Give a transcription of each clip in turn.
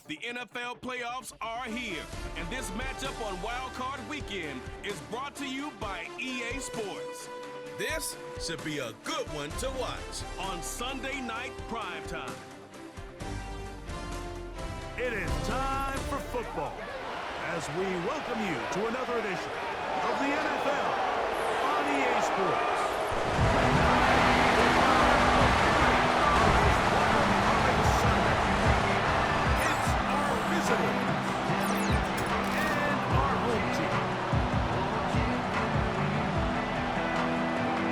The NFL playoffs are here, and this matchup on Wild Card Weekend is brought to you by EA Sports. This should be a good one to watch on Sunday Night Primetime. It is time for football as we welcome you to another edition of the NFL on EA Sports. It's our visitors and our home team.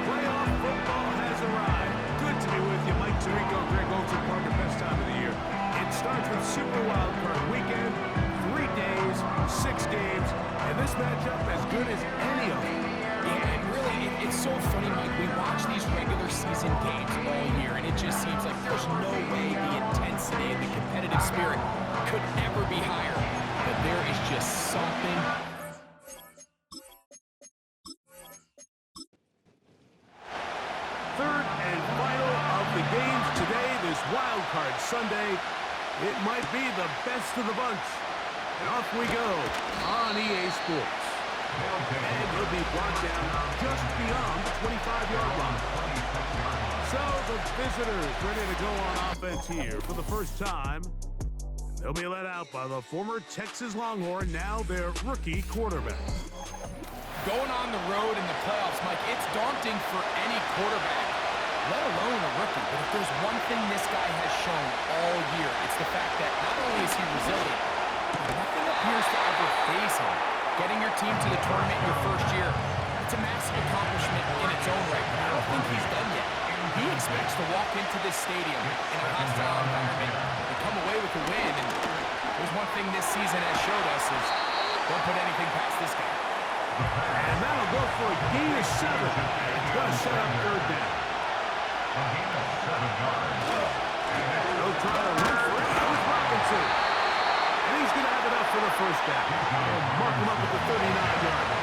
Playoff football has arrived. Good to be with you, Mike Tirico, Greg Olsen, Parker, best time of the year. It starts with Super Wild Card Weekend, 3 days, 6 games, and this matchup as good as any of them. Yeah, and really, it's so funny, Mike. We watch these regular season games all year, and it just seems like there's no way the intensity and the competitive spirit could ever be higher. But there is just something. Third and final of the games today, this Wild Card Sunday. It might be the best of the bunch. And off we go on EA Sports. And he'll be brought down just beyond the 25-yard line. So the visitors ready to go on offense here for the first time. They'll be led out by the former Texas Longhorn, now their rookie quarterback. Going on the road in the playoffs, Mike, it's daunting for any quarterback, let alone a rookie. But if there's one thing this guy has shown all year, it's the fact that not only is he resilient, but nothing appears to ever faze him. Getting your team to the tournament in your first year, it's a massive accomplishment in its own right, but I don't think he's done yet. He expects to walk into this stadium in a hostile environment and come away with a win. And there's one thing this season has showed us is don't put anything past this guy. And that'll go for a gain of 7. It's going to set up third down. They'll try to run for it with Robinson. And he's going to have it up for the first down. They'll mark him up at the 39-yard line.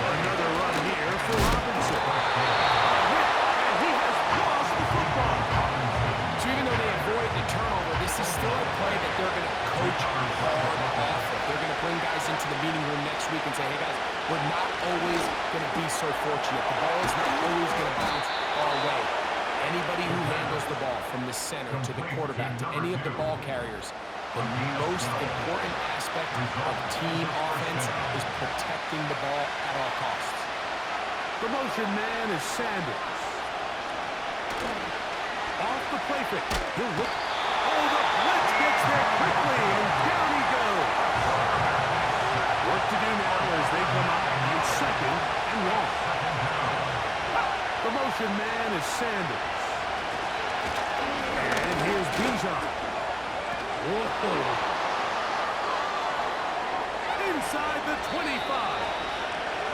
Another run here for Robinson. And he has lost the football. So even though they avoid the turnover, this is still a play that they're going to coach hard off of. They're going to bring guys into the meeting room next week and say, hey guys, we're not always going to be so fortunate. The ball is not always going to bounce our way. Anybody who handles the ball from the center to the quarterback to any of the ball carriers, the most important aspect of team offense is protecting the ball at all costs. The motion man is Sanders. Off the play fake. He'll look. Oh, the blitz gets there quickly, and down he goes. Work to do now as they come up in second and 1. The motion man is Sanders. And here's Bijan. Whoa. Inside the 25.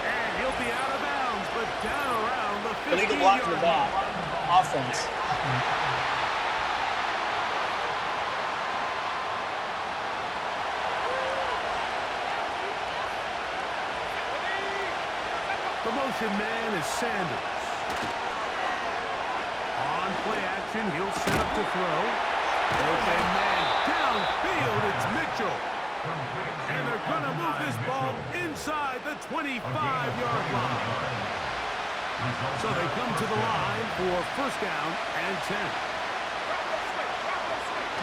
And he'll be out of bounds, but down around the 50-yard line. Illegal blocking the ball. Offense. The motion man is Sanders. On play action, he'll set up to throw. Open man downfield, it's Mitchell. And they're going to move this ball inside the 25-yard line. So they come to the line for first down and 10.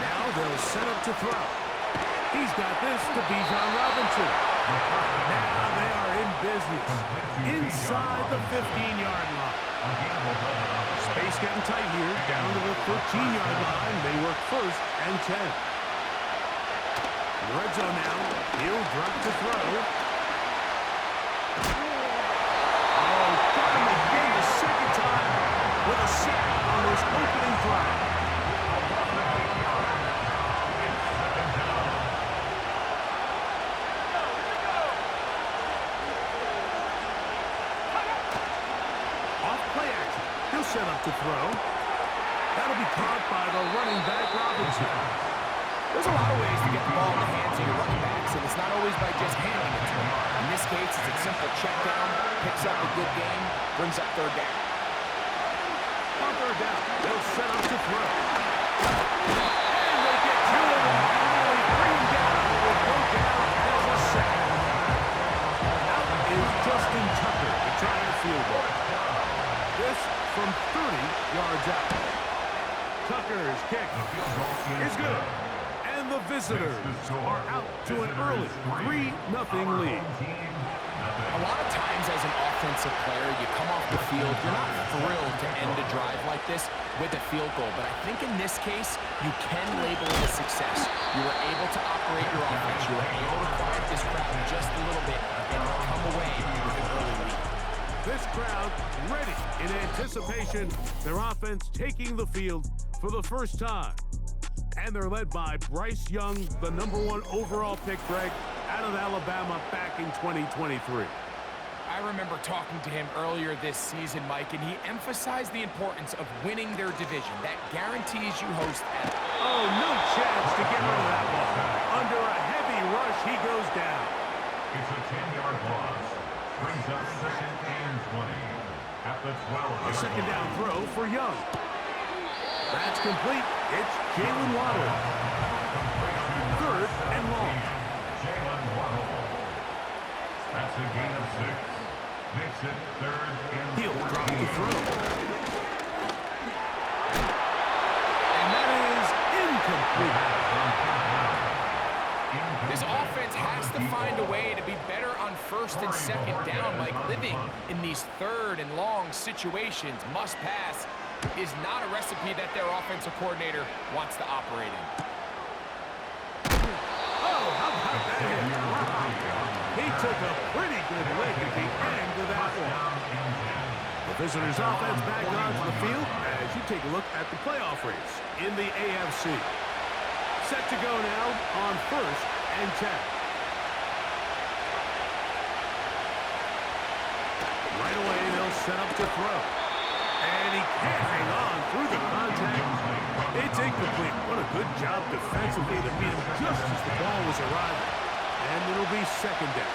Now they'll set up to throw. He's got this to Bijan Robinson. Now they are in business inside the 15-yard line. Space getting tight here, down to the 13-yard line. They work first and 10. Red zone now. He'll drop to throw. Oh, got him again the second time with a sack on this opening drive. Off play action. He'll set up to throw. That'll be caught by the running back, Robinson. There's a lot of ways to get the ball in the hands of your running backs, and it's not always by just handing it to them. In this case, it's a simple check down, picks up a good game, brings up third down. On third down, they'll set yards out. Tucker's kick is good. And the visitors are out to an early 3-0 lead. A lot of times as an offensive player, you come off the field, you're not thrilled to end a drive like this with a field goal. But I think in this case, you can label it a success. You were able to operate your offense. You were able to quiet this crowd just a little bit and come away with an early lead. This crowd ready in anticipation. Their offense taking the field for the first time. And they're led by Bryce Young, the #1 overall pick, Greg, out of Alabama back in 2023. I remember talking to him earlier this season, Mike, and he emphasized the importance of winning their division. That guarantees you host at. Oh, no chance to get rid of that ball. Under a heavy rush, he goes down. It's a 10-yard loss. Brings up 2nd and 20 at the 12. A second down throw for Young. That's complete. It's Jalen Waddle. 3rd and long. Jalen Waddle. That's a gain of 6. Makes it 3rd and He'll drop the 14. throw. And that is incomplete. This offense has to find a way to be better on 1st and 2nd down. Like living in these 3rd and long situations, must pass, is not a recipe that their offensive coordinator wants to operate in. Oh, how about that hit? He took a pretty good lick at the end of that one. The visitors' offense back onto the field as you take a look at the playoff race in the AFC. Set to go now on 1st and 10. Right away, they'll set up to throw. And he can't hang on through the contact. It's incomplete. What a good job defensively to beat him just as the ball was arriving. And it'll be 2nd down.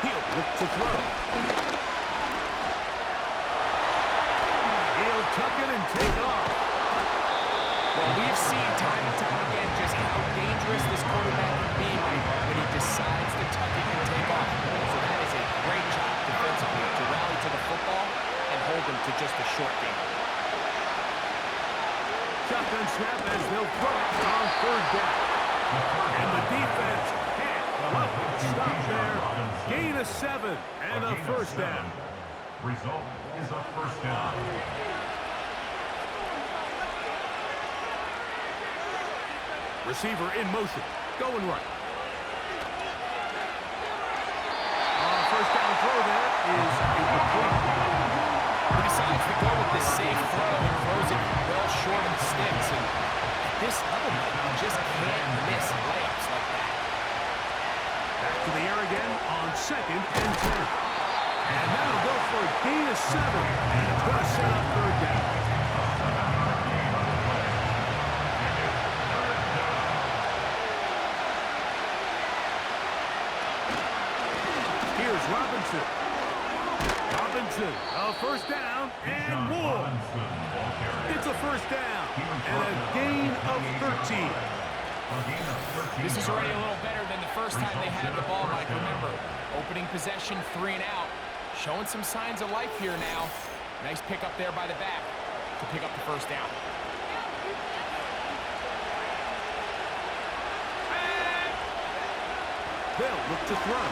He'll look to throw. He'll tuck it and take off. Well, we've seen time and time again just how dangerous this quarterback can be when he decides to tuck it and take off. So that is a great job defensively to rally to the football and hold him to just a short game. Shotgun snap as they'll throw it on 3rd down. And the defense can't come up with a stop there. Gain of 7 and a 1st down. Result is a 1st down. Receiver in motion, going right. 1st down throw there is incomplete. He decides to go with this safe throw and throws it well short of the sticks. And at this level, you just can't miss layups like that. Back to the air again on 2nd and 10. And that'll go for a gain of 7. And it's going to set up 3rd down. Here's Robinson. Robinson, a 1st down and more. It's a 1st down and a gain of 13. This is already a little better than the first time they had the ball, Mike. Remember, opening possession, 3 and out. Showing some signs of life here now. Nice pick up there by the back to pick up the 1st down. They'll look to throw.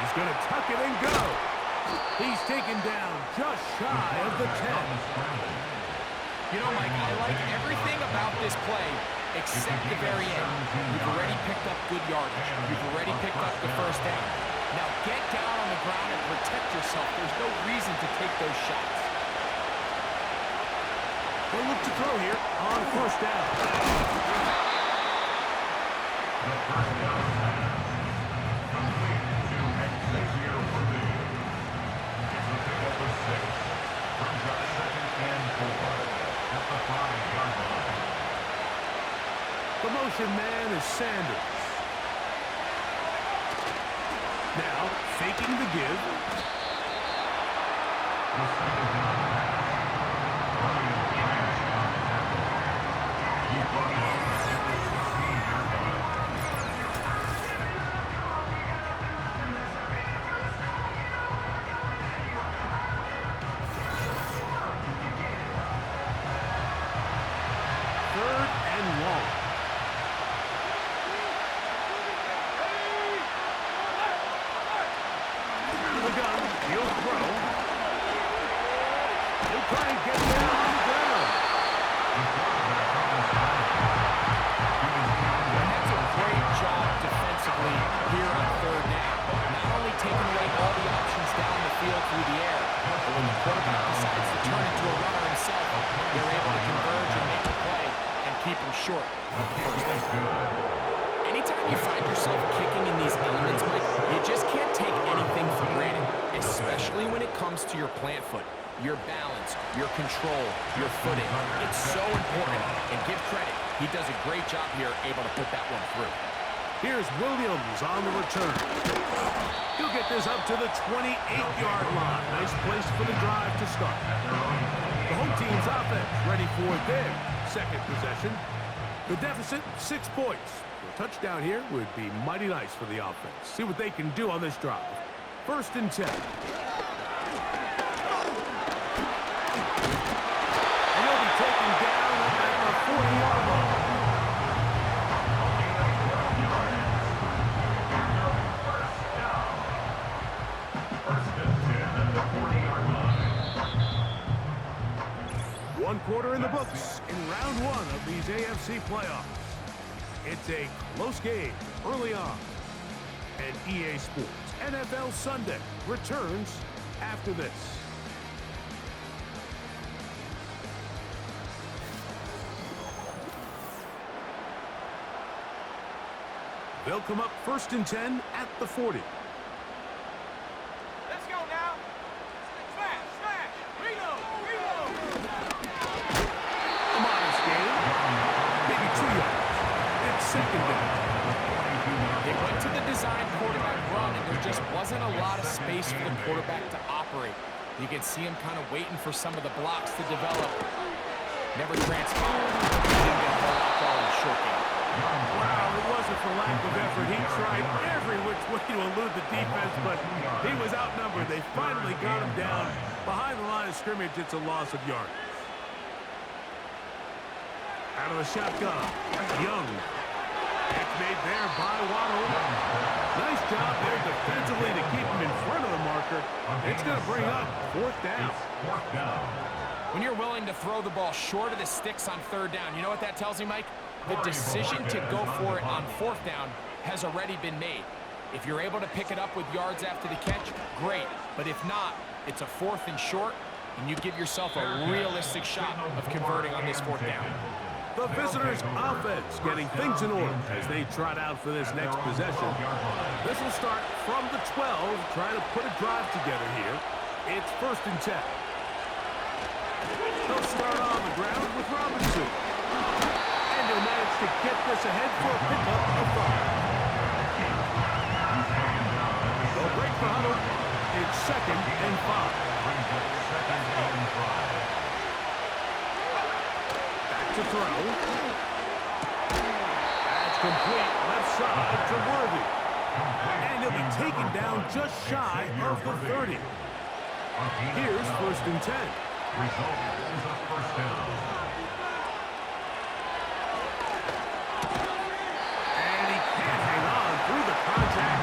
He's going to tuck it and go. He's taken down just shy of the 10. You know, Mike, I like everything about this play except the very end. You've already picked up good yardage. You've already picked up the 1st down. Now get down on the ground and protect yourself. There's no reason to take those shots. They'll look to throw here on 1st down. The motion man is Sanders. Now, faking the give. He'll throw. He'll try and get down on the ground. And that's a great job defensively here on third down. Not only taking away all the options down the field through the air, but when the quarterback decides to turn into a runner himself, they're able to converge and make the play and keep him short of the first down. Anytime you find yourself kicking in these elements, Mike, you just can't take anything for granted, especially when it comes to your plant foot, your balance, your control, your footing. It's so important, and give credit. He does a great job here, able to put that one through. Here's Williams on the return. He'll get this up to the 28-yard line. Nice place for the drive to start. The home team's offense ready for their second possession. The deficit, 6 points. A touchdown here would be mighty nice for the offense. See what they can do on this drive. 1st and 10. And he'll be taken down at the 40-yard line. One quarter in the books in round 1 of these AFC playoffs. It's a close game early on. And EA Sports NFL Sunday returns after this. They'll come up 1st and 10 at the 40. Let's go now. Smash, smash. Reload, reload. A modest game. Maybe 2 yards. It's 2nd down. They went to the design quarterback run, and there just wasn't a lot of space for the quarterback to operate. You can see him kind of waiting for some of the blocks to develop. Never transpired. Didn't get a whole lot going short game. Wow, it wasn't for lack of effort. He tried every which way to elude the defense, but he was outnumbered. They finally got him down behind the line of scrimmage. It's a loss of yardage. Out of the shotgun, Young. It's made there by Waddle. Nice job there defensively to keep him in front of the marker. It's going to bring up 4th down. When you're willing to throw the ball short of the sticks on 3rd down, you know what that tells me, Mike? The decision to go for it on 4th down has already been made. If you're able to pick it up with yards after the catch, great. But if not, it's a 4th and short, and you give yourself a realistic shot of converting on this 4th down. The visitors' offense getting things in order as they trot out for this next possession. This will start from the 12, trying to put a drive together here. It's 1st and 10. They'll start on the ground with Robinson. And he'll manage to get this ahead for a pickup of 5. They'll break the huddle. It's 2nd and 5. To throw. That's complete. Left side to Worthy. And he'll be taken down just shy of the 30. Here's 1st and 10. Result is a 1st down. And he can't hang on through the contact.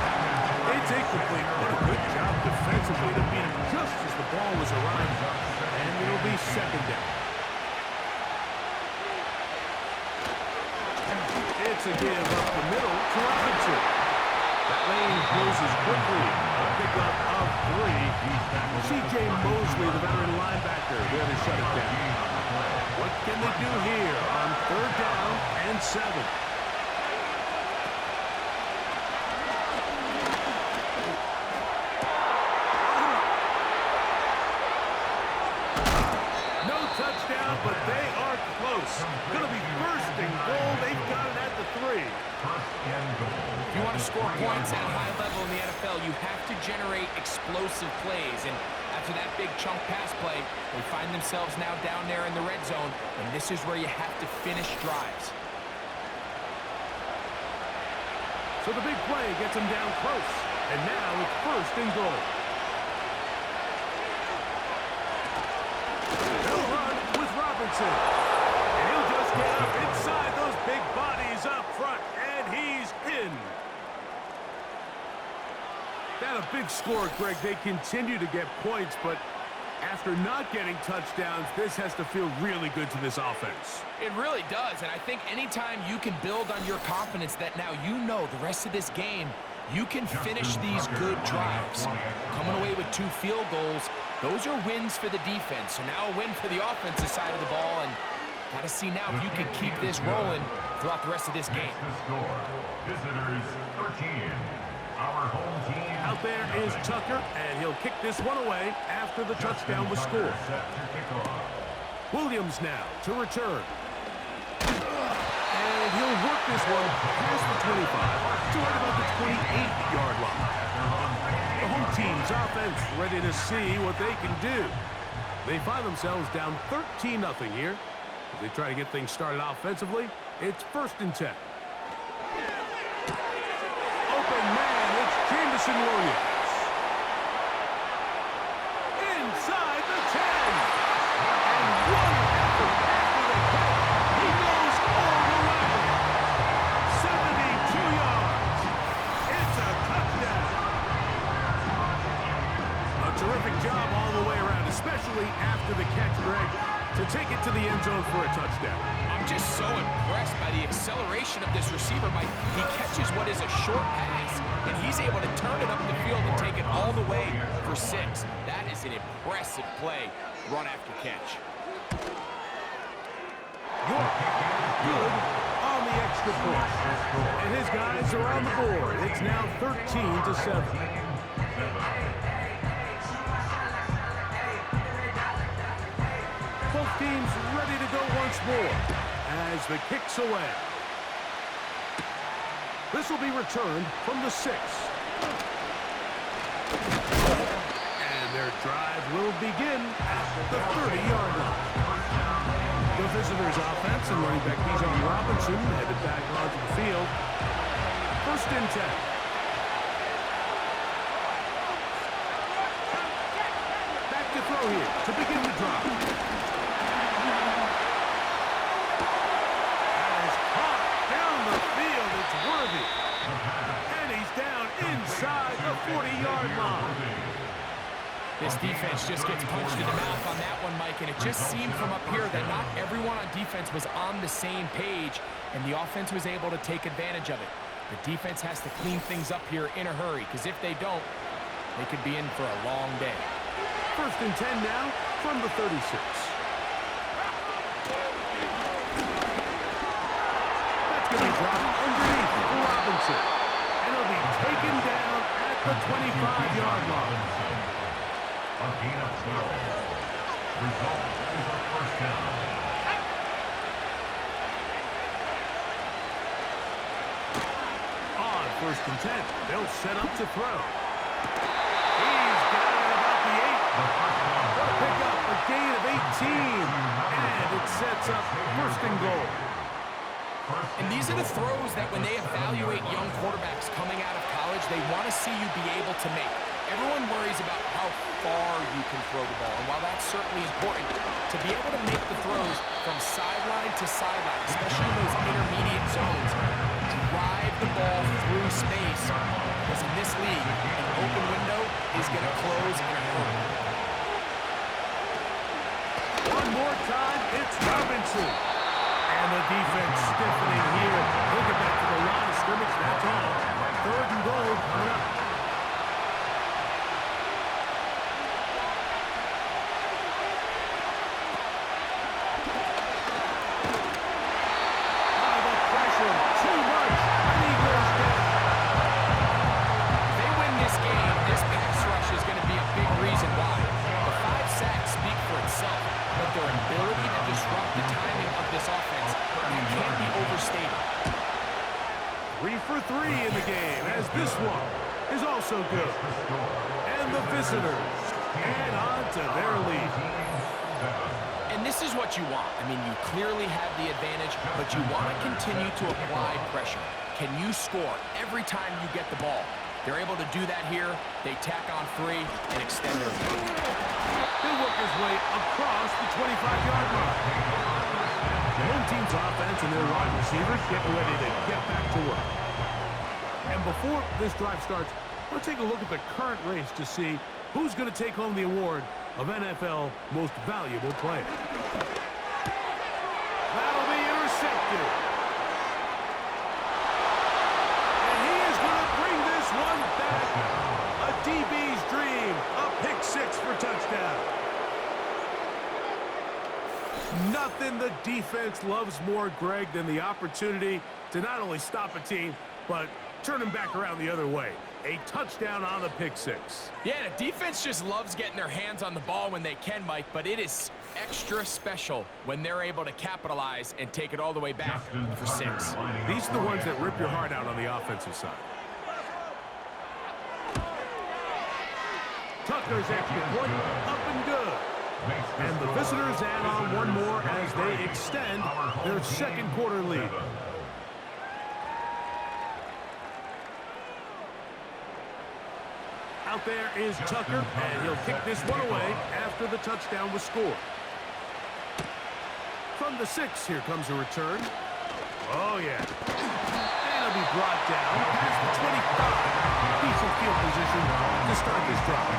It's incomplete, but a good job defensively to beat him just as the ball was arriving. And it'll be 2nd down. It's a give up the middle to Robinson. That lane closes quickly. A pickup of 3. C.J. Mosley, the veteran linebacker, there to shut it down. What can they do here on 3rd down and 7? No touchdown, but they are close. Going to be 1st and goal. They've got it at the 3. If you want to score points at a high level in the NFL, you have to generate explosive plays. And after that big chunk pass play, they find themselves now down there in the red zone, and this is where you have to finish drives. So the big play gets him down close. And now it's 1st and goal. They'll run with Robinson. And he'll just get up inside those big bodies up front. And he's in. That a big score, Greg. They continue to get points, but after not getting touchdowns, this has to feel really good to this offense. It really does, and I think anytime you can build on your confidence that now you know the rest of this game, you can finish these good drives. Coming away with 2 field goals, those are wins for the defense. So now a win for the offensive side of the ball, and got to see now if you can keep this rolling throughout the rest of this game. Visitors 13. Our home team. Out there is Tucker, and he'll kick this one away after the touchdown was scored. Williams now to return. And he'll work this one past the 25 to right about the 28-yard line. The home team's offense ready to see what they can do. They find themselves down 13-0 here. As they try to get things started offensively, it's 1st and 10. Open man, it's Jameson Williams. Inside the 10. And one effort after the catch. He goes all the way. 72 yards. It's a touchdown. A terrific job all the way around, especially after the catch, Greg, to take it to the end zone for a touchdown. I'm just so impressed by the acceleration of this receiver, Mike. He catches what is a short pass, and he's able to turn it up the field and take it all the way for 6. That is an impressive play, run after catch. Good on the extra point. And his guys are on the board. It's now 13-7. Both teams ready to go once more as the kick's away. This will be returned from the 6. And their drive will begin at the 30-yard line. The visitors' offense and running back Bijan Robinson headed back onto the field. 1st and 10. Back to throw here to begin the drive. And he's down inside the 40-yard line. This defense just gets punched in the mouth on that one, Mike, and it just seemed from up here that not everyone on defense was on the same page, and the offense was able to take advantage of it. The defense has to clean things up here in a hurry, because if they don't, they could be in for a long day. 1st and 10 now from the 36. Going to be dropped underneath Robinson. And he'll be taken down at the 25-yard line. A gain of 12. Result is a 1st down. On 1st and 10, they'll set up to throw. He's got it about the 8. What a pickup, a gain of 18. And it sets up 1st and goal. And these are the throws that when they evaluate young quarterbacks coming out of college, they want to see you be able to make. Everyone worries about how far you can throw the ball. And while that's certainly important, to be able to make the throws from sideline to sideline, especially in those intermediate zones, drive the ball through space. Because in this league, an open window is going to close in a hurry. One more time, it's Robinson. And the defense stiffening here. He'll get back to the line of scrimmage. That's all. 3rd and goal coming up. The pressure, too much. And he goes down. If they win this game, this pass rush is going to be a big reason why. The 5 sacks speak for itself, but their ability to disrupt the timing of this offense can't be overstated. 3 for 3 in the game, as this one is also good. And the visitors add on to their lead. And this is what you want. I mean, you clearly have the advantage, but you want to continue to apply pressure. Can you score every time you get the ball? They're able to do that here. They tack on 3 and extend their lead. He'll work his way across the 25-yard line. The home team's offense and their wide receivers getting ready to get back to work. And before this drive starts, Let's take a look at the current race to see who's going to take home the award of NFL Most Valuable Player. That'll be intercepted. And he is going to bring this one back. A DB's dream. A pick six for touchdown. Nothing the defense loves more, Greg, than the opportunity to not only stop a team, but turn them back around the other way. A touchdown on the pick six. Yeah, the defense just loves getting their hands on the ball when they can, Mike, but it is extra special when they're able to capitalize and take it all the way back for six. These are the ones that rip your heart out on the offensive side. Tucker's extra point, up and good. And the visitors add on one more as they extend their second quarter lead. Out there is Tucker, and he'll kick this one away after the touchdown was scored. From the 6, here comes a return. Oh, yeah. And it'll be brought down past the 25. Decent field position to start this drive.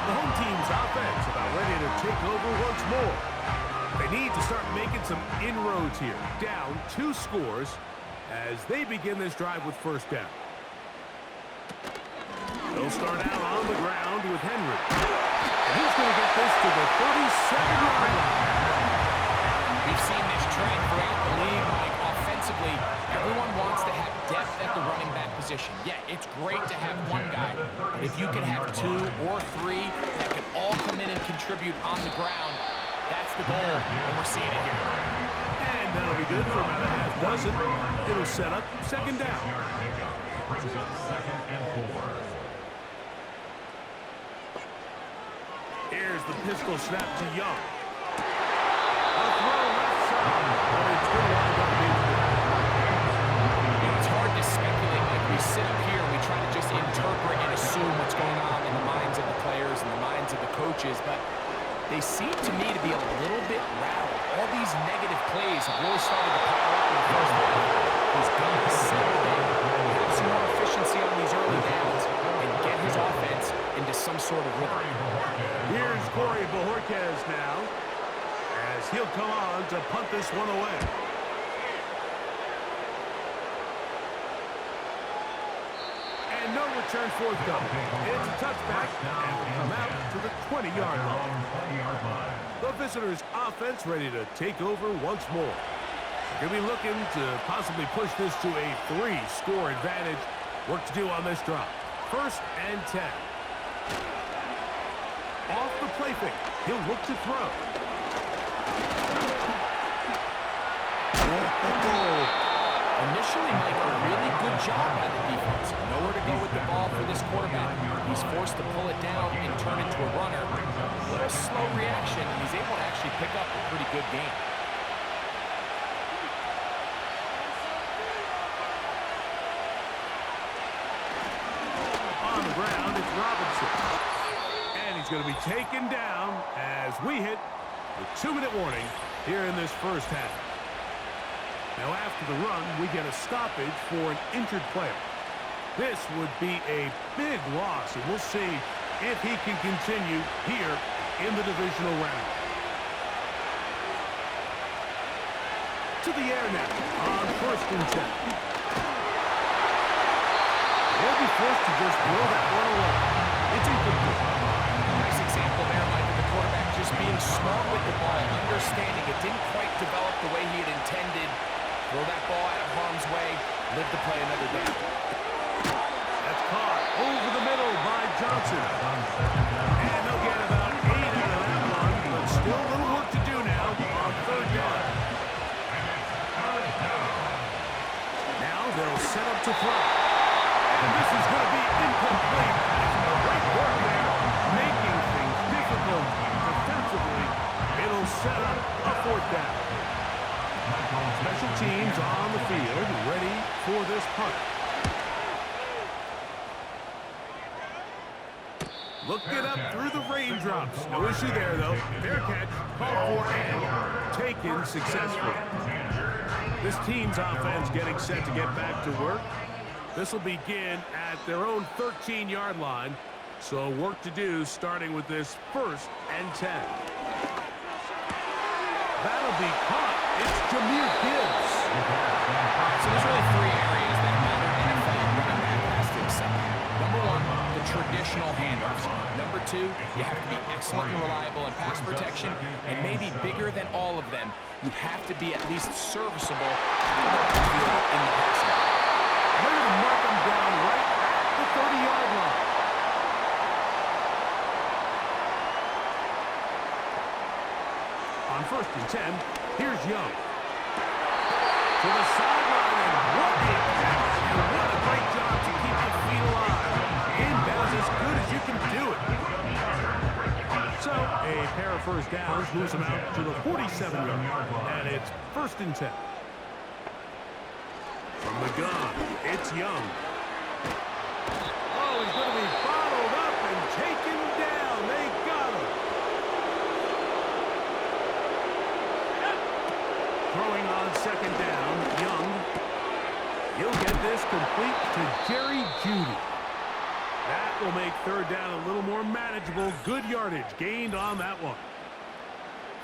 The home team's offense about ready to take over once more. They need to start making some inroads here. Down 2 scores as they begin this drive with first down. They'll start out on the ground with Henry. And he's going to get this to the 37-yard line. We've seen this trend throughout the league, Mike. Offensively, everyone wants to have depth at the running back position. Yeah, it's great to have one guy, but if you can have 2 or 3 that can all come in and contribute on the ground, that's the goal, and we're seeing it here. And that'll be good for about a half dozen. It'll set up second down. Brings up 2nd and 4. Here's the pistol snap to Young. A throw left side, but it's going to wind up being good. It's hard to speculate. Like we sit up here and we try to just interpret and assume what's going on in the minds of the players and the minds of the coaches, but they seem to me to be a little bit rattled. All these negative plays have really started to pile up in the first half. He's got to settle down, have some more efficiency on these early downs, and get his offense into some sort of rhythm. Here's Corey Bojorquez now, as he'll come on to punt this one away. And no return forthcoming. It's a touchback, and will come out to the 20-yard line. The visitors' offense ready to take over once more. They're going to be looking to possibly push this to a 3-score advantage. Work to do on this drive. 1st and 10. Off the play fake. He'll look to throw. Initially, Mike, a really good job by the defense. Nowhere to go with the ball for this quarterback. He's forced to pull it down and turn it to a runner. A little slow reaction, and he's able to actually pick up a pretty good game. On the ground, it's Robinson. And he's going to be taken down as we hit the 2-minute warning here in this first half. Now after the run, we get a stoppage for an injured player. This would be a big loss, and we'll see if he can continue here in the divisional round. To the air now on 1st and 10. They'll be forced to just throw that one away. It's incomplete. Nice example there, Mike, of the quarterback just being smart with the ball, understanding it didn't quite develop the way he had intended. Throw that ball out of harm's way, live to play another down. That's caught over the middle by Johnson. And they'll get about 8 out of that one, but still a little work to do now on 3rd down. Now they'll set up to throw. And this is going to be incomplete. Great work there, making things difficult defensively. It'll set up a 4th down. Special teams on the field, ready for this punt. Looking up through the raindrops. No issue there, though. Fair catch, called for and taken successfully. This team's offense getting set to get back to work. This will begin at their own 13-yard line. So work to do starting with this 1st and 10. That'll be caught. It's Jameer Gibbs. So there's really 3 areas that Madden NFL running back has to excel. Number 1, the traditional handoffs. Number 2, you have to be excellent and reliable in pass protection. And maybe bigger than all of them, you have to be at least serviceable in the passing. They're going to mark them down right at the 30-yard line. On 1st and 10, here's Young. To the sideline, and what a catch! And what a great job to keep the feet alive. Inbounds as good as you can do it. So, a pair of first downs moves them out to the 47-yard line, and it's 1st and 10. From the gun, it's Young. Oh, he's going to be bottled up and taken down. They got him. Throwing on 2nd down, Young. He'll get this complete to Jerry Jeudy. That will make 3rd down a little more manageable. Good yardage gained on that one.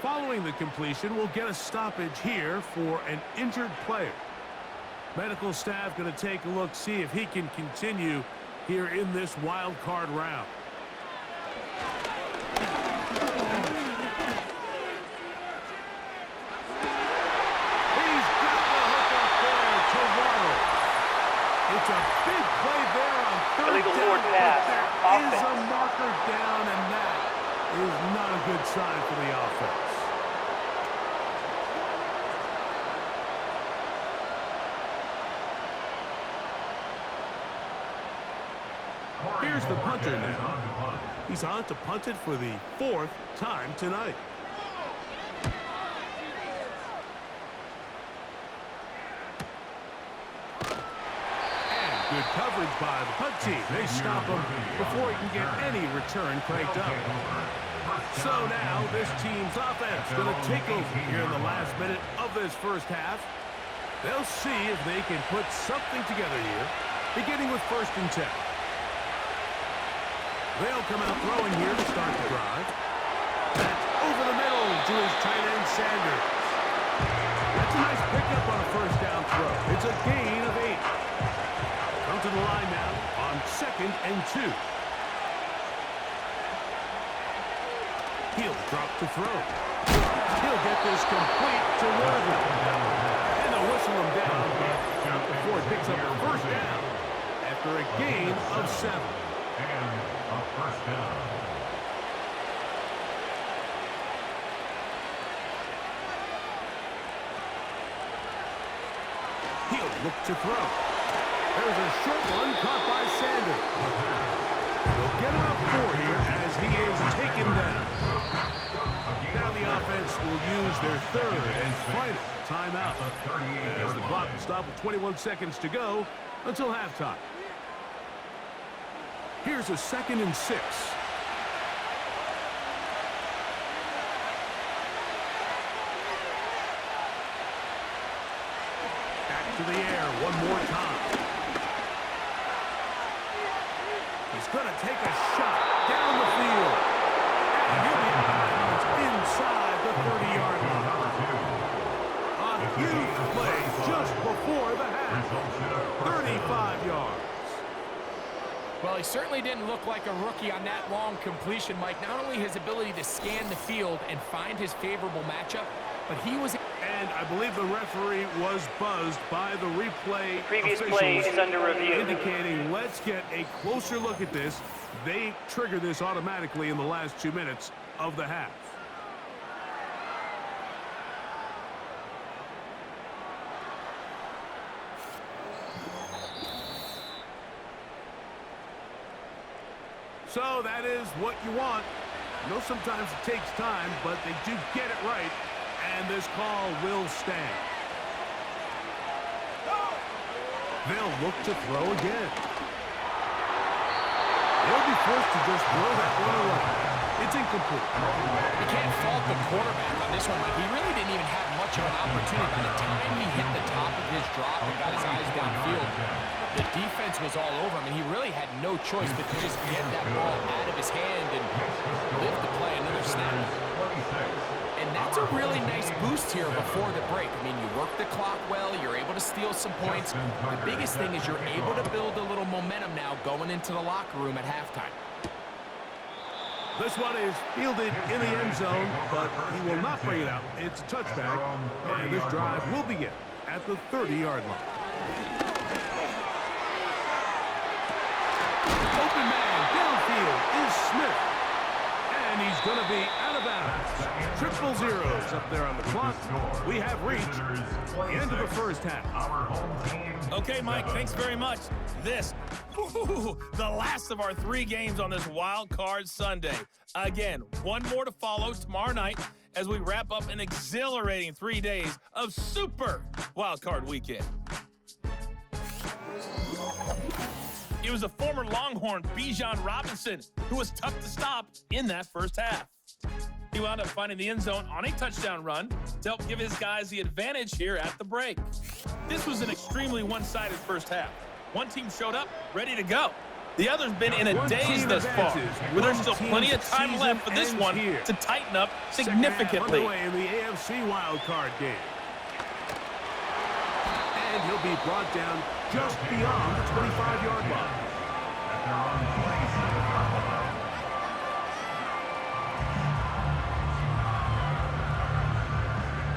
Following the completion, we'll get a stoppage here for an injured player. Medical staff going to take a look, see if he can continue here in this wild card round. He's got the hook up there to Waddle. It's a big play there on 3rd Illegal down, forward but pass. that is Offense. a marker down, and that is not a good sign for the offense. Here's the punter now. He's on to punt it for the 4th time tonight. And good coverage by the punt team. They stop him before he can get any return cranked up. So now this team's offense going to take over here in the last minute of this 1st half. They'll see if they can put something together here, beginning with 1st and 10. They'll come out throwing here to start the drive. That's over the middle to his tight end, Sanders. That's a nice pickup on a 1st down throw. It's a gain of 8. Come to the line now on 2nd and 2. He'll drop to throw. He'll get this complete to Worthy. And they'll whistle him down before he picks up a 1st down after a gain of 7. And a 1st down. He'll look to throw. There's a short one caught by Sanders. They'll get it up 4 here as he is taken down. Now the offense will use their 3rd and final timeout as the clock will stop with 21 seconds to go until halftime. Here's a 2nd and 6. Back to the air one more time. He's going to take a shot down the field. And he'll be out of bounds inside the 30-yard line. A huge play just before the half. 35 yards. Well, he certainly didn't look like a rookie on that long completion, Mike. Not only his ability to scan the field and find his favorable matchup, but he was... And I believe the referee was buzzed by the replay Previous officials, play is under review. indicating let's get a closer look at this. They trigger this automatically in the last 2 minutes of the half. So that is what you want. I know sometimes it takes time, but they do get it right, and this call will stand. They'll look to throw again. They'll be forced to just throw that one away. It's incomplete. You can't fault the quarterback on this one, Mike. He really didn't even have much of an opportunity. By the time he hit the top of his drop and got his eyes downfield, the defense was all over him, and he really had no choice but to just get that ball out of his hand and live to play another snap. And that's a really nice boost here before the break. I mean, you work the clock well, you're able to steal some points. The biggest thing is you're able to build a little momentum now going into the locker room at halftime. This one is fielded in the end zone, but he will not bring it out. It's a touchback, and this drive will begin at the 30-yard line. Open man downfield is Smith. And he's going to be out of bounds. Triple zeros up there on the clock. We have reached the end of the first half. Okay, Mike, thanks very much. This, the last of our 3 games on this Wild Card Sunday. Again, one more to follow tomorrow night as we wrap up an exhilarating 3 days of Super Wild Card Weekend. It was a former Longhorn, Bijan Robinson, who was tough to stop in that first half. He wound up finding the end zone on a touchdown run to help give his guys the advantage here at the break. This was an extremely one-sided first half. One team showed up, ready to go. The other's been in a daze thus far, but there's still plenty of time left for this one to tighten up significantly. In the AFC Wild Card game. And he'll be brought down just beyond the 25-yard line.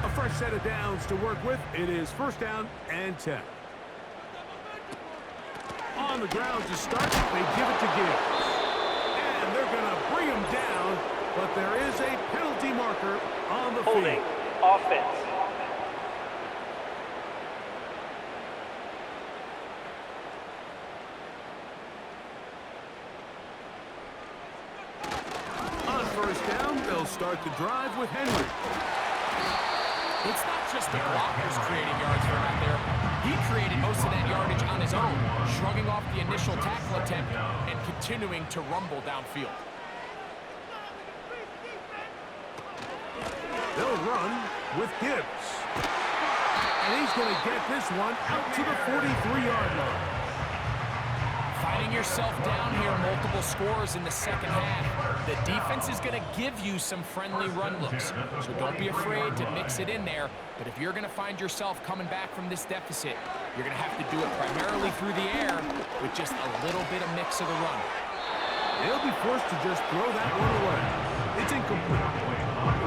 A fresh set of downs to work with. It is first down and 10. On the ground to start, they give it to Gibbs. And they're going to bring him down, but there is a penalty marker on the Holding. field. Offense. First down, they'll start the drive with Henry. It's not just the blockers creating yards for him out there. He created most of that yardage on his own, shrugging off the initial tackle attempt and continuing to rumble downfield. They'll run with Gibbs. And he's going to get this one out to the 43-yard line. Finding yourself down here, multiple scores in the second half. The defense is going to give you some friendly run looks, so don't be afraid to mix it in there. But if you're going to find yourself coming back from this deficit, you're going to have to do it primarily through the air with just a little bit of mix of the run. They'll be forced to just throw that one away. It's incomplete.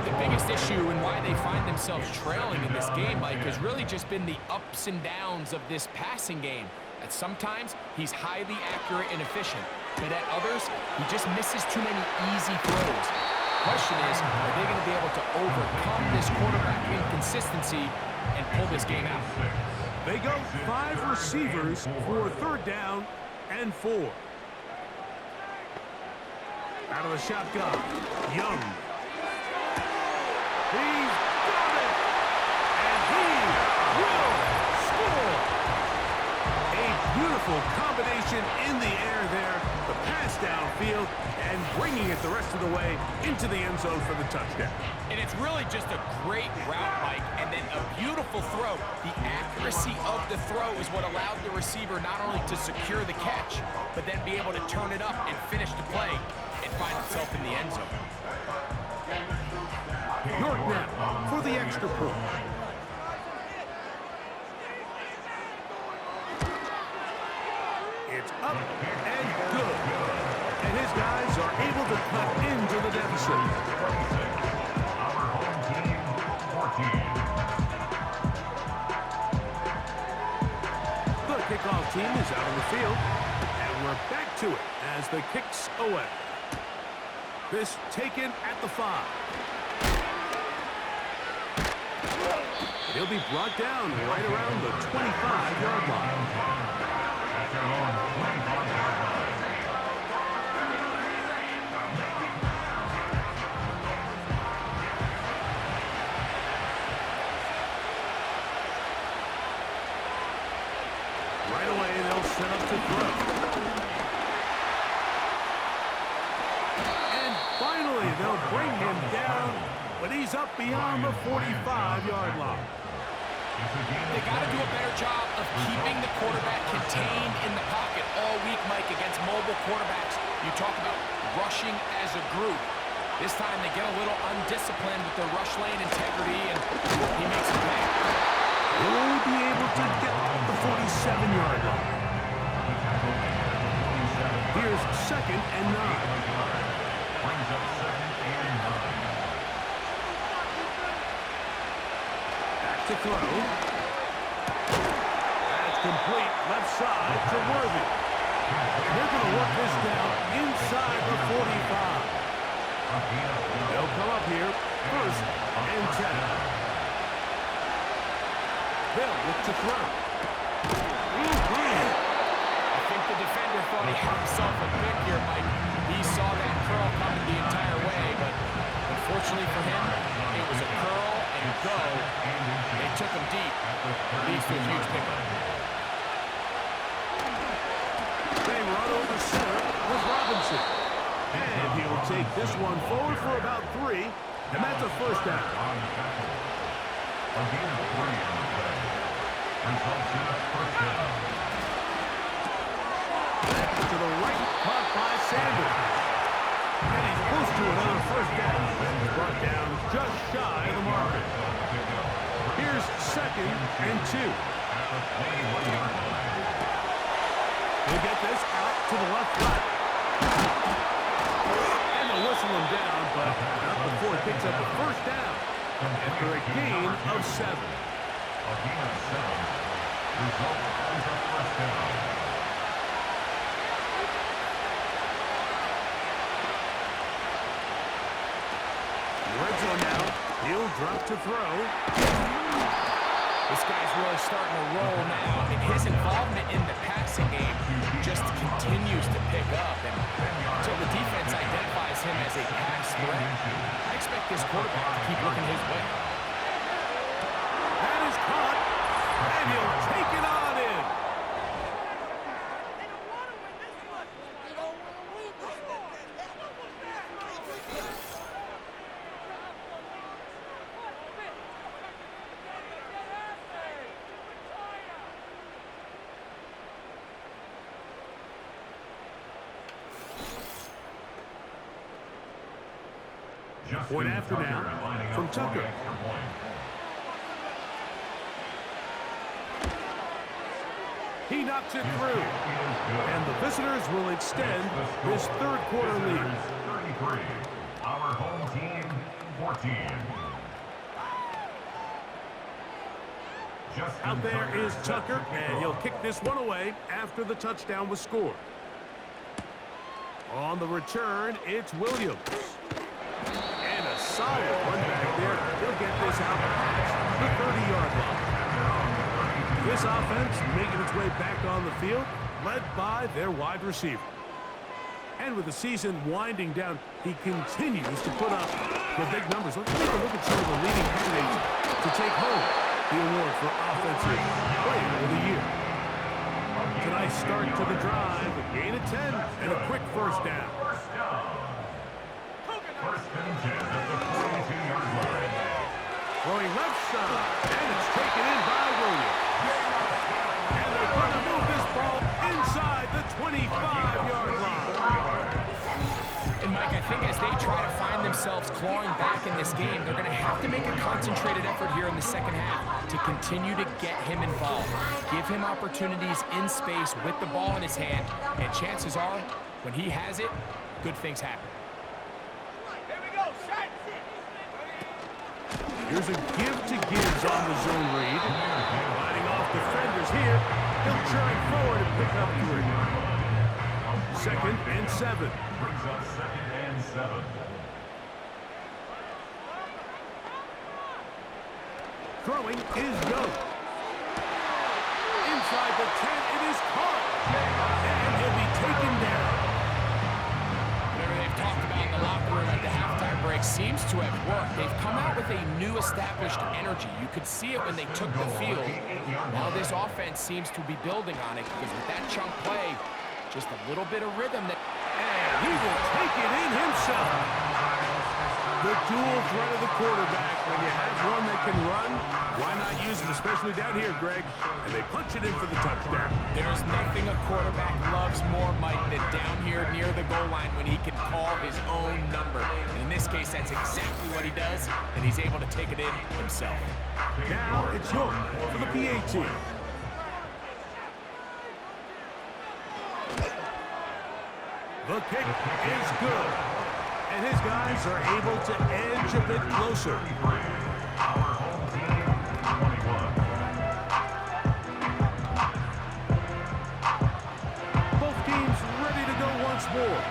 The biggest issue and why they find themselves trailing in this game, Mike, has really just been the ups and downs of this passing game. At sometimes, he's highly accurate and efficient, but at others, he just misses too many easy throws. Question is, are they going to be able to overcome this quarterback inconsistency and pull this game out? They go 5 receivers for third down and 4. Out of the shotgun, Young. He's got it! And he will score! A beautiful combination in the air there, the pass downfield, and bringing it the rest of the way into the end zone for the touchdown. And it's really just a great route, Mike, and then a beautiful throw. The accuracy of the throw is what allowed the receiver not only to secure the catch, but then be able to turn it up and finish the play and find himself in the end zone. York now for the extra point. It's up and good. And his guys are able to cut into the deficit. The kickoff team is out on the field. And we're back to it as the kick's away. This taken at the 5. He'll be brought down right around the 25-yard line. Right away, they'll set up to throw. And finally, they'll bring him down, but he's up beyond the 45-yard line. They got to do a better job of keeping the quarterback contained in the pocket all week, Mike, against mobile quarterbacks. You talk about rushing as a group. This time they get a little undisciplined with their rush lane integrity, and he makes a play. He'll be able to get the 47-yard line. Here's 2nd and 9. Brings up 2nd and 9. Back to throw. That's complete left side to Worthy. They're going to work this down inside the 45. They'll come up here, 1st and 10. They'll look to throw. I think the defender thought he had himself a pick here, Mike. He saw that curl coming the entire way, but unfortunately for him, it was a curl and go. They took him deep. Leads to a huge pickup. They run over center with Robinson. And he'll take this one forward for about 3, and that's a 1st down. Again, 3 on the play. Results in a 1st down. To the right, caught by Sanders. And he's close to another 1st down. He's brought down just shy of the marker. Here's 2nd and 2. He'll get this out to the left side. And they'll whistle him down, but not before he picks up a 1st down after a gain of 7. A gain of 7. Result is a 1st down. Red zone now. He'll drop to throw. This guy's really starting to roll now, and his involvement in the passing game just continues to pick up. And until the defense identifies him as a pass threat, I expect this quarterback to keep looking his way. That is caught, and he'll take it on in. Point after now from Tucker. He knocks it through. And the visitors will extend this 3rd quarter lead. 33. Our home team, 14. Out there is Tucker, and he'll kick this one away after the touchdown was scored. On the return, it's Williams. And a solid run back there. He'll get this out past the 30-yard line. This offense making its way back on the field, led by their wide receiver. And with the season winding down, he continues to put up the big numbers. Let's take a look at some of the leading candidates to take home the award for Offensive Player of the Year. Tonight's start to the drive, a gain of 10 and a quick 1st down. 1st and 10 at the 42-yard line. Throwing left side, and it's taken in by Williams. And they're going to move this ball inside the 25-yard line. And Mike, I think as they try to find themselves clawing back in this game, they're going to have to make a concentrated effort here in the 2nd half to continue to get him involved. Give him opportunities in space with the ball in his hand, and chances are, when he has it, good things happen. Here's a give-to-gives on the zone read. Fighting off defenders here. He'll churn forward and pick up 3. 2nd and 7. Brings up 2nd and 7. Throwing is Young. Inside the 10, it is caught. And he'll be taken down. Whatever they've talked about in the locker room at the halftime break seems to have worked. They've come out with a new established energy. You could see it when they took the field. Now this offense seems to be building on it because with that chunk play, just a little bit of rhythm that... And he will take it in himself. The dual threat of the quarterback. When you have one that can run, why not use him, especially down here, Greg? And they punch it in for the touchdown. There's nothing a quarterback loves more, Mike, than down here near the goal line when he can call his own number. And in this case, that's exactly what he does, and he's able to take it in himself. Now it's York for the PA team. The kick is good. And his guys are able to edge a bit closer. Our home team, 21. Both teams ready to go once more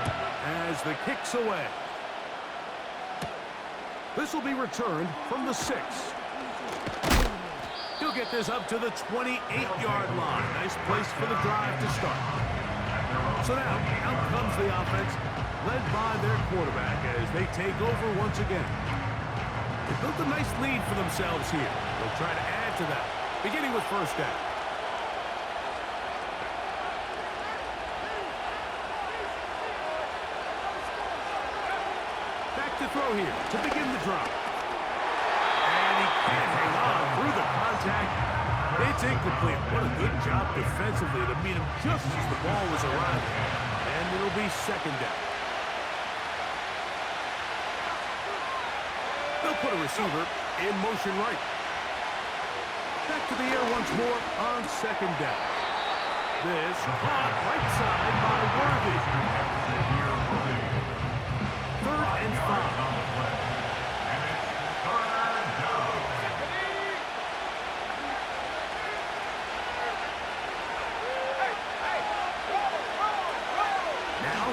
as the kick's away. This will be returned from the 6. He'll get this up to the 28-yard line. Nice place for the drive to start. So now, out comes the offense, led by their quarterback as they take over once again. They built a nice lead for themselves here. They'll try to add to that, beginning with first down. Back to throw here to begin the drive. And he can't hang on through the contact. It's incomplete. What a good job defensively to meet him just as the ball was arriving. And it'll be second down. They'll put a receiver in motion right. Back to the air once more on second down. This caught right side by Worthy. Third and 5.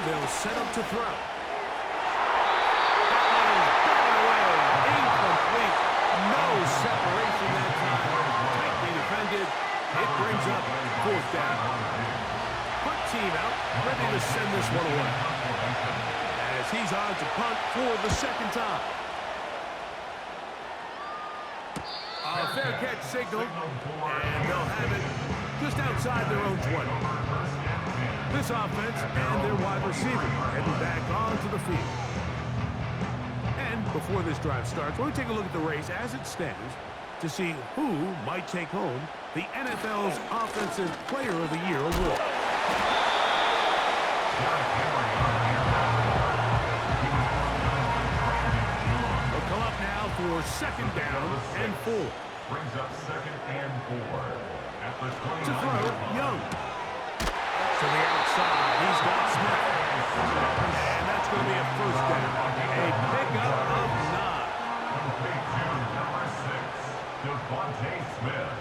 They'll set up to throw. That one is batted away. Incomplete. No separation that time. Tightly defended. It brings up fourth down. Punt team out, ready to send this one away. As he's on to punt for the second time. A fair catch signal, and they'll have it just outside their own 20. This offense and their wide receiver heading back onto the field. And before this drive starts, we'll take a look at the race as it stands to see who might take home the NFL's Offensive Player of the Year award. They'll come up now for second down and 4. Brings up second and 4. At the 29. To throw, Young. To the outside, he's got Smith. And that's going to be a first down. A pickup of 9. Complete to number 6, Devontae Smith.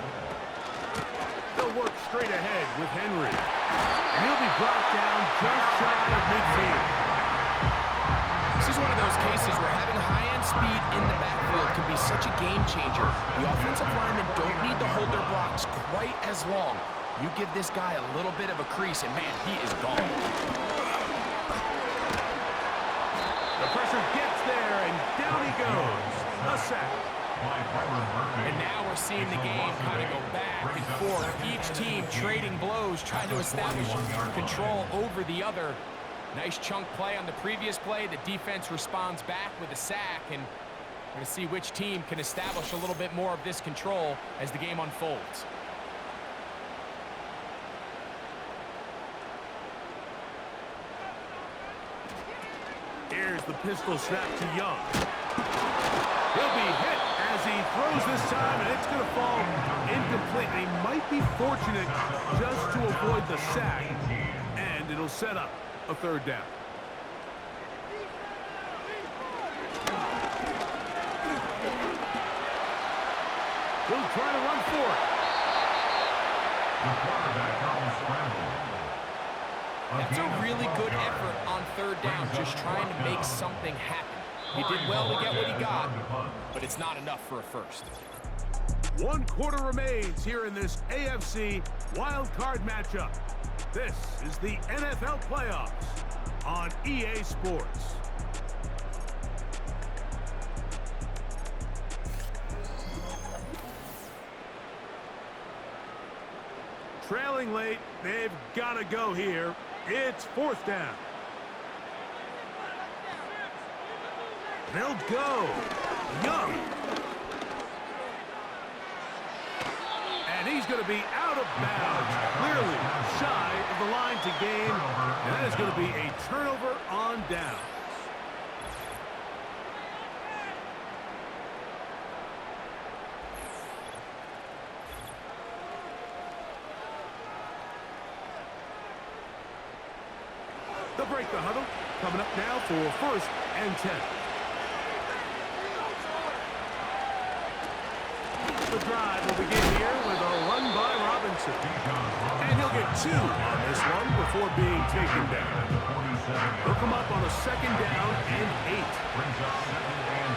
They'll work straight ahead with Henry. And he'll be brought down just shy of midfield. This is one of those cases where having high-end speed in the backfield can be such a game changer. The offensive linemen don't need to hold their blocks quite as long. You give this guy a little bit of a crease, and man, he is gone. The pressure gets there, and down he goes. A sack. And now we're seeing the game kind of go back and forth. Each team trading blows, trying to establish control over the other. Nice chunk play on the previous play. The defense responds back with a sack, and we're going to see which team can establish a little bit more of this control as the game unfolds. Here's the pistol snap to Young. He'll be hit as he throws this time, and it's going to fall incomplete. He might be fortunate just to avoid the sack, and it'll set up a third down. He'll try to run for it. The quarterback on the scramble. That's a really good effort on third down, just trying to make something happen. He did well to get what he got, but it's not enough for a first. 1 quarter remains here in this AFC wild card matchup. This is the NFL playoffs on EA Sports. Trailing late, they've got to go here. It's fourth down. They'll go. Young. And he's going to be out of bounds, clearly shy of the line to gain. And that is going to be a turnover on downs. They'll break the huddle. Coming up now for 1st and 10. The drive will begin here with a run by Robinson. And he'll get 2 on this one before being taken down. He'll come up on a 2nd down and 8. Brings up 2nd and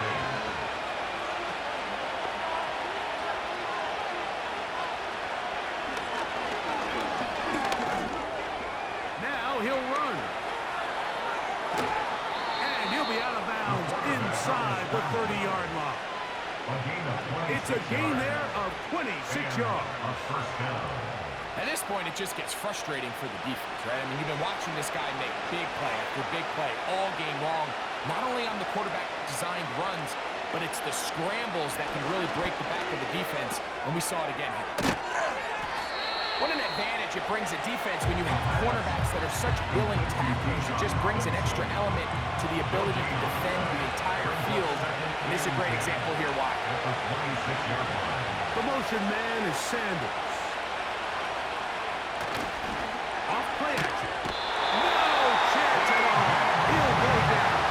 8. Now he'll run. And he'll be out of bounds inside the 30-yard line. It's a gain there of 26 yards. At this point, it just gets frustrating for the defense, right? I mean, you've been watching this guy make big play after big play all game long, not only on the quarterback-designed runs, but it's the scrambles that can really break the back of the defense, and we saw it again here. What an advantage it brings a defense when you have cornerbacks that are such willing tacklers. It just brings an extra element to the ability to defend the entire field. And this is a great example here why. The motion man is Sanders. Off play action. No chance at all. He'll go down.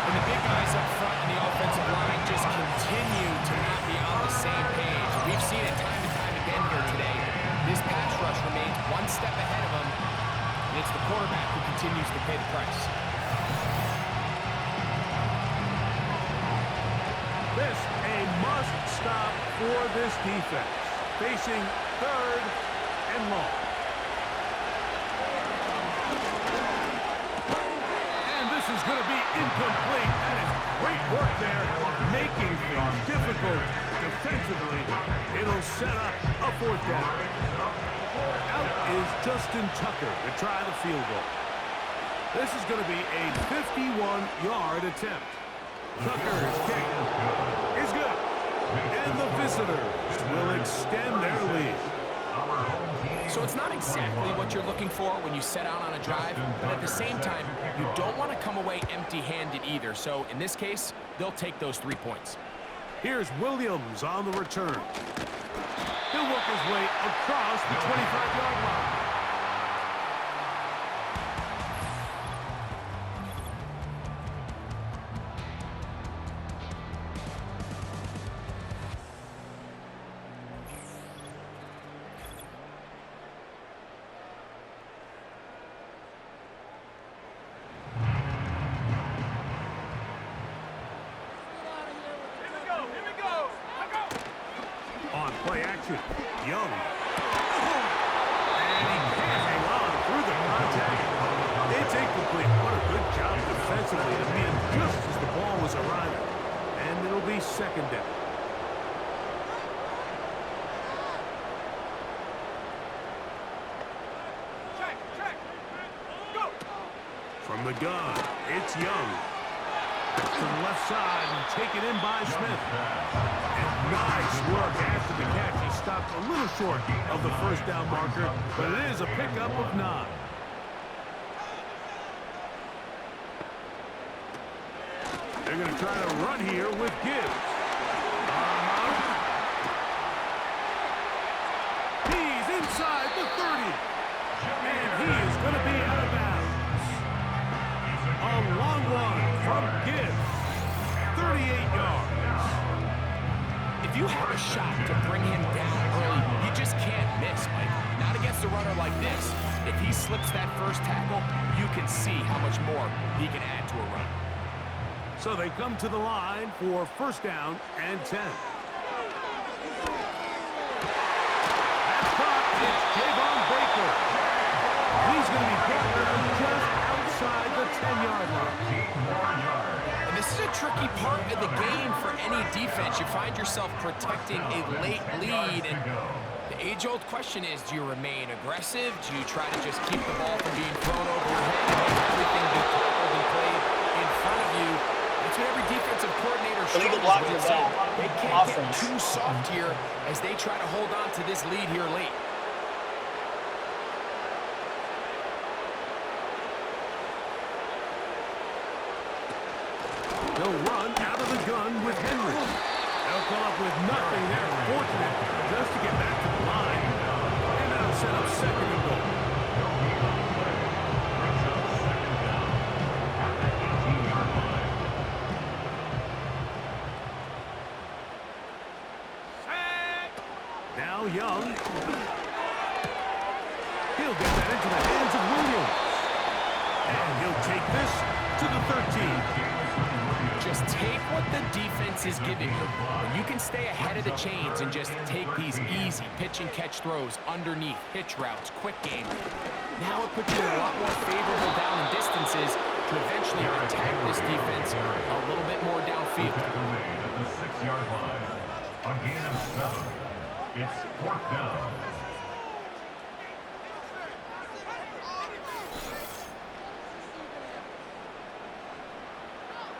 And the big guys up front in the offensive line just continue to not be on the same page. We've seen it time and time again here today. This pass rush remains one step ahead of him, and it's the quarterback who continues to pay the price. This a must stop for this defense. Facing 3rd and long. And this is going to be incomplete. That is great work there, making things difficult defensively. It'll set up a 4th down. Out is Justin Tucker to try the field goal. This is going to be a 51-yard attempt. Tucker's kick is good. And the visitors will extend their lead. So it's not exactly what you're looking for when you set out on a drive, but at the same time, you don't want to come away empty-handed either. So in this case, they'll take those 3 points. Here's Williams on the return. He'll work his way across the 25-yard line. On play action, Young. And he can't hang on through the contact. It's incomplete. What a good job defensively to be in just as the ball was arriving. And it'll be 2nd down. From the gun, it's Young. To the left side and taken in by Smith. And nice work after the catch. He stopped a little short of the 1st down marker, but it is a pickup of 9. They're going to try to run here with Gibbs. He's inside the 30. And he is going to be out of bounds. A long one from Gibbs. 38 yards. If you have a shot to bring him down early, you just can't miss, Mike. Not against a runner like this. If he slips that first tackle, you can see how much more he can add to a run. So they come to the line for 1st down and 10. That's caught. It's Javon Baker. He's going to be brought down just outside the 10-yard line. And this is a tricky part of the game for any defense. You find yourself protecting a late lead, and the age-old question is, do you remain aggressive? Do you try to just keep the ball from being thrown over your head and make everything be tackled and played in front of you? block with the it. So back. they can't get Offense. too soft here as they try to hold on to this lead here late. They'll run out of the gun with Henry. They'll come up with nothing there. Fortunate just to get back to the line. And that'll set up second and goal. Now Young. He'll get that into the hands of Williams. And he'll take this to the 13. Just take what the defense is giving you. When you can stay ahead of the chains and just take these easy pitch and catch throws underneath, hitch routes, quick game. Now it puts you in a lot more favorable down and distances to eventually attack this defense a little bit more downfield. At the 6-yard line, a gain of 7. It's 4th down.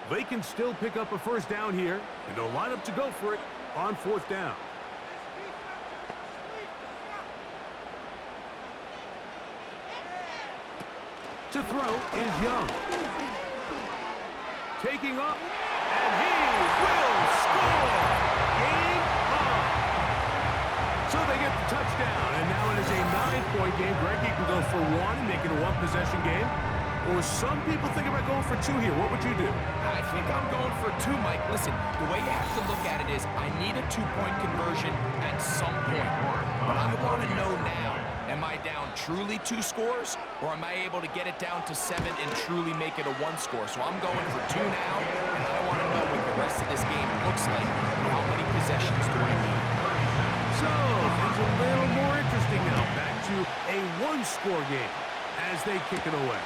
They can still pick up a first down here, and they'll line up to go for it on 4th down. To throw is Young. Taking up, and he will score! Game on! So they get the touchdown, and now it is a 9-point game. Greg, you can go for 1, make it a 1-possession game. Or some people think about going for 2 here. What would you do? I think I'm going for 2, Mike. Listen, the way you have to look at it is I need a 2-point conversion at some point. But I want to know now, am I down truly 2 scores, or am I able to get it down to 7 and truly make it a 1 score? So I'm going for 2 now, and I want to know what the rest of this game looks like. How many possessions do I need? So, things a little more interesting now. Back to a 1-score game as they kick it away.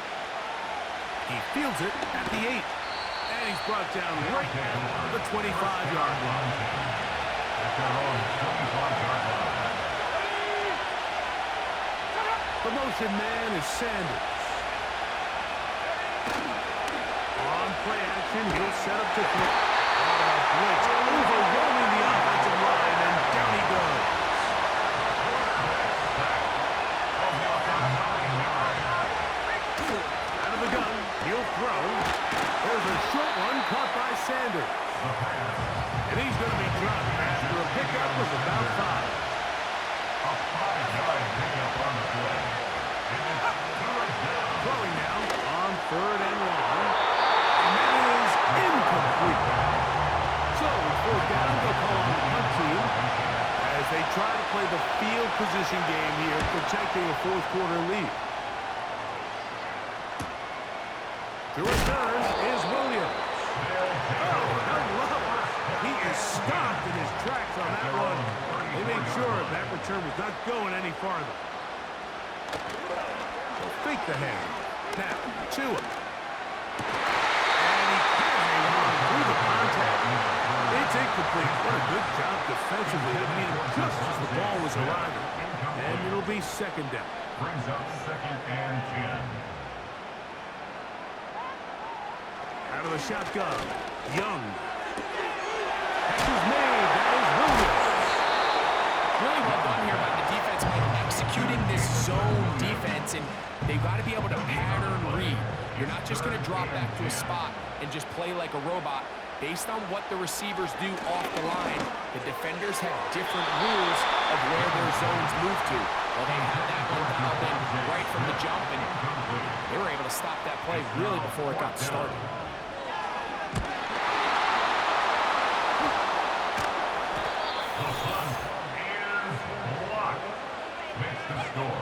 He fields it at the 8. And he's brought down right now the 25-yard line. At their own 25-yard line. The motion man is Sanders. On play action, he'll set up to throw. Blitz overwhelming the offensive line, and down he goes. Out of the gun, he'll throw. There's a short one caught by Sanders. And he's going to be dropped after a pickup of about 5. A 5-yard pickup on the play. And it's 3rd down. Throwing now on 3rd and long. And that is incomplete. So, 4th down, they'll call on the punt team as they try to play the field position game here, protecting a 4th-quarter lead. To return is Williams. Oh, hello. He is stopped in his tracks on that one. They made sure that return was not going any farther. They'll fake the hand. Now, Tua. And he can hang on through the contact. It's incomplete. What a good job defensively to meet him just as the ball was arriving. And it'll be 2nd down. Brings up 2nd and 10. Out of the shotgun, Young. Catch is made. That is Williams. Really well done here by the defense, Mike, executing this zone defense, and they've got to be able to pattern read. You're not just going to drop back to a spot and just play like a robot. Based on what the receivers do off the line, the defenders have different rules of where their zones move to. Well, they had that one dialed in right from the jump, and they were able to stop that play really before it got started. Makes the score.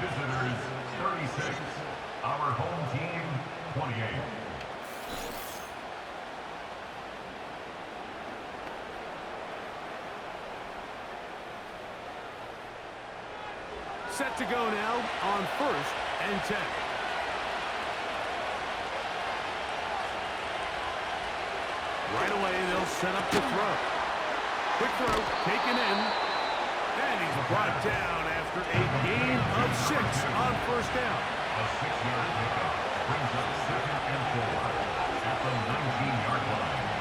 Visitors 36. Our home team 28. Set to go now on 1st and 10. Right away, they'll set up to throw. Quick throw, taken in. And he's brought down after a gain of 6 on 1st down. A 6-yard pickup brings up 2nd and 4 at the 19-yard line.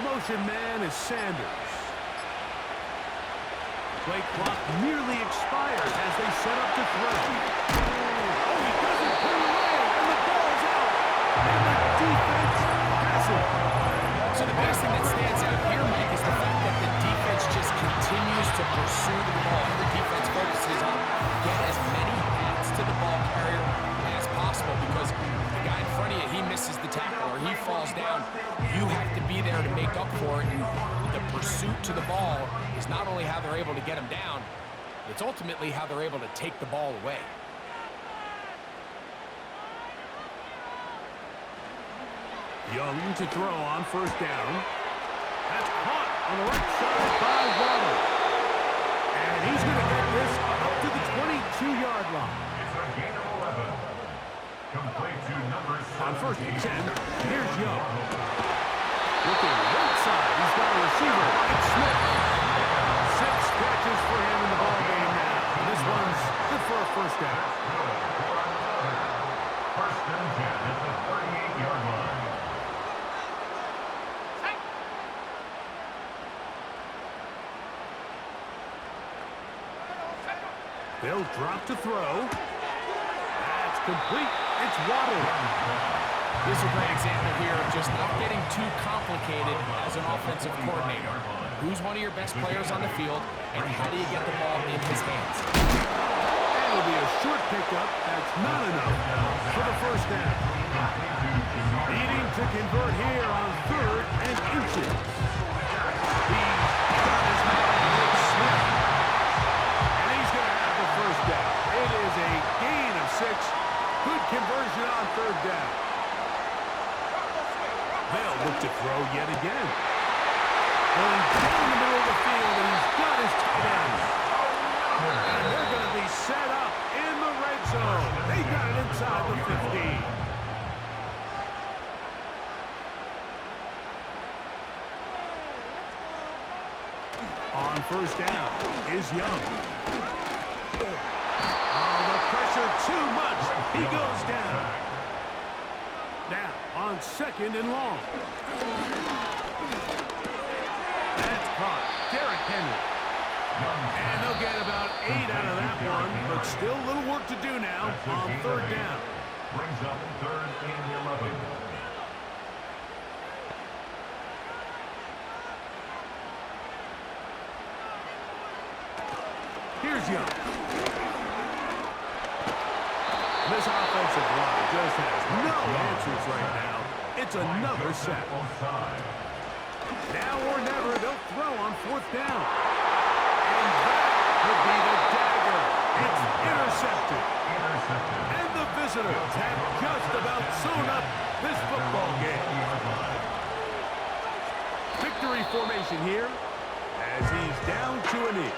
motion man is Sanders. Play clock nearly expires as they set up to throw. Oh, he doesn't put it away, and the ball's out. And the defense has it. So the biggest thing that stands out here, Mike, is the fact that the defense just continues to pursue the ball. Every defense focuses on get as many hits to the ball carrier as possible, because the guy in front of you, he misses the tackle or he falls down. You have to be there to make up for it, and the pursuit to the ball is not only how they're able to get him down, it's ultimately how they're able to take the ball away. Young to throw on first down. That's caught on the right side by Waddle. And he's going to get this up to the 22-yard line. It's a gain of 11. Complete to number 7. On first and 10, here's Young. Looking right side, he's got a receiver. It's Smith. 6 catches for him in the ball game now. This one's good for a first down. First and 10 at the 38-yard line. They'll drop to throw. That's complete. It's Waddle. This is a great example here of just not getting too complicated as an offensive coordinator. Who's one of your best players on the field, and how do you get the ball in his hands? That'll be a short pickup. That's not enough for the first down. Needing to convert here on 3rd and inches. He's got his man with Smith. And he's going to have the first down. It is a gain of 6. Good conversion on 3rd down. They'll look to throw yet again. Going down the middle of the field, and he's got his tight end. And they're going to be set up in the red zone. They got it inside the 15. On first down is Young. Oh, the pressure too much. He goes down. Now on 2nd and long. That's caught. Derrick Henry. And they'll get about 8 out of that one, but still a little work to do now on 3rd down. Brings up 3rd and 11. Here's Young. This offensive line just has no answers right now. It's another sack. Now or never, they'll throw on 4th down. And that could be the dagger. It's intercepted. And the visitors have just about sewn up this football game. Victory formation here as he's down to a knee.